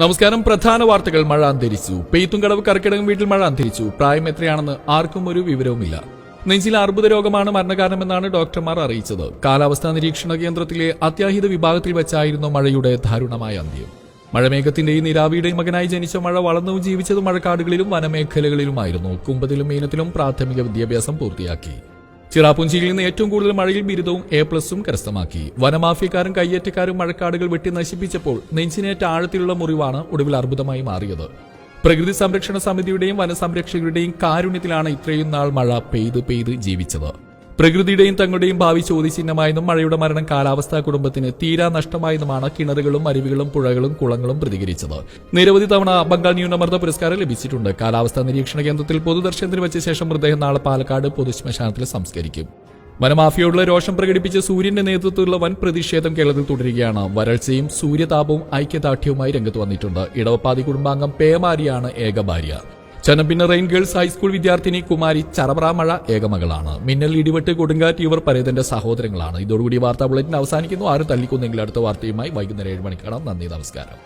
നമസ്കാരം. പ്രധാന വാർത്തകൾ. മഴ അന്തരിച്ചു. പെയ്ത്തുംകടവ് കർക്കിടകം വീട്ടിൽ മഴ അന്തരിച്ചു. പ്രായം എത്രയാണെന്ന് ആർക്കും ഒരു വിവരവുമില്ല. നെഞ്ചിൽ അർബുദ രോഗമാണ് മരണകാരണമെന്നാണ് ഡോക്ടർമാർ അറിയിച്ചത്. കാലാവസ്ഥാ നിരീക്ഷണ കേന്ദ്രത്തിലെ അത്യാഹിത വിഭാഗത്തിൽ വെച്ചായിരുന്നു മഴയുടെ ദാരുണമായ അന്ത്യം. മഴമേഘത്തിന്റെയും നിരാവിയുടെയും മകനായി ജനിച്ച മഴ വളർന്നവും ജീവിച്ചതും മഴക്കാടുകളിലും വനമേഖലകളിലുമായിരുന്നു. കുമ്പതിലും മീനത്തിലും പ്രാഥമിക വിദ്യാഭ്യാസം പൂർത്തിയാക്കി. ചിറാപുഞ്ചിയിൽ നിന്ന് ഏറ്റവും കൂടുതൽ മഴയിൽ ബിരുദവും A+ഉം കരസ്ഥമാക്കി. വനമാഫിയക്കാരും കയ്യേറ്റക്കാരും മഴക്കാടുകൾ വെട്ടി നശിപ്പിച്ചപ്പോൾ നെഞ്ചിനേറ്റ ആഴത്തിലുള്ള മുറിവാണ് ഒടുവിൽ അർബുദമായി മാറിയത്. പ്രകൃതി സംരക്ഷണ സമിതിയുടെയും വനസംരക്ഷകരുടെയും കാരുണ്യത്തിലാണ് ഇത്രയും നാൾ മഴ പെയ്ത് ജീവിച്ചത്. പ്രകൃതിയുടെയും തങ്ങളുടെയും ഭാവി ചോദ്യചിഹ്നമായെന്നും മഴയുടെ മരണം കാലാവസ്ഥാ കുടുംബത്തിന് തീരാ നഷ്ടമായെന്നുമാണ് കിണറുകളും അരുവികളും പുഴകളും കുളങ്ങളും പ്രതികരിച്ചത്. നിരവധി തവണ ബംഗാൾ ന്യൂനമർദ്ദ പുരസ്കാരം ലഭിച്ചിട്ടുണ്ട്. കാലാവസ്ഥാ നിരീക്ഷണ കേന്ദ്രത്തിൽ പൊതുദർശനത്തിന് വെച്ച ശേഷം മൃതദേഹം നാളെ പാലക്കാട് പൊതുശ്മശാനത്തിൽ സംസ്കരിക്കും. വനമാഫിയോടുള്ള രോഷം പ്രകടിപ്പിച്ച് സൂര്യന്റെ നേതൃത്വത്തിലുള്ള വൻ പ്രതിഷേധം കേരളത്തിൽ തുടരുകയാണ്. വരൾച്ചയും സൂര്യതാപവും ഐക്യദാർഢ്യവുമായി രംഗത്ത് വന്നിട്ടുണ്ട്. ഇടവപ്പാതി കുടുംബാംഗം പേമാരിയാണ് ഏക ഭാര്യ. ചനമ്പിന്ന റെയിൻ ഗേൾസ് ഹൈസ്കൂൾ വിദ്യാർത്ഥിനി കുമാരി ചറവറ മഴ ഏകമകളാണ്. മിന്നൽ, ഇടിവെട്ട്, കൊടുങ്കാറ്റ് ഇവർ പരേതന്റെ സഹോദരങ്ങളാണ്. ഇതോടുകൂടി വാർത്താ ബുള്ളറ്റിൻ അവസാനിക്കുന്നു. ആരും തല്ലിക്കുന്നെങ്കിൽ അടുത്ത വാർത്തയുമായി വൈകുന്നേരം 7 മണിക്ക് കാണാം. നന്ദി, നമസ്കാരം.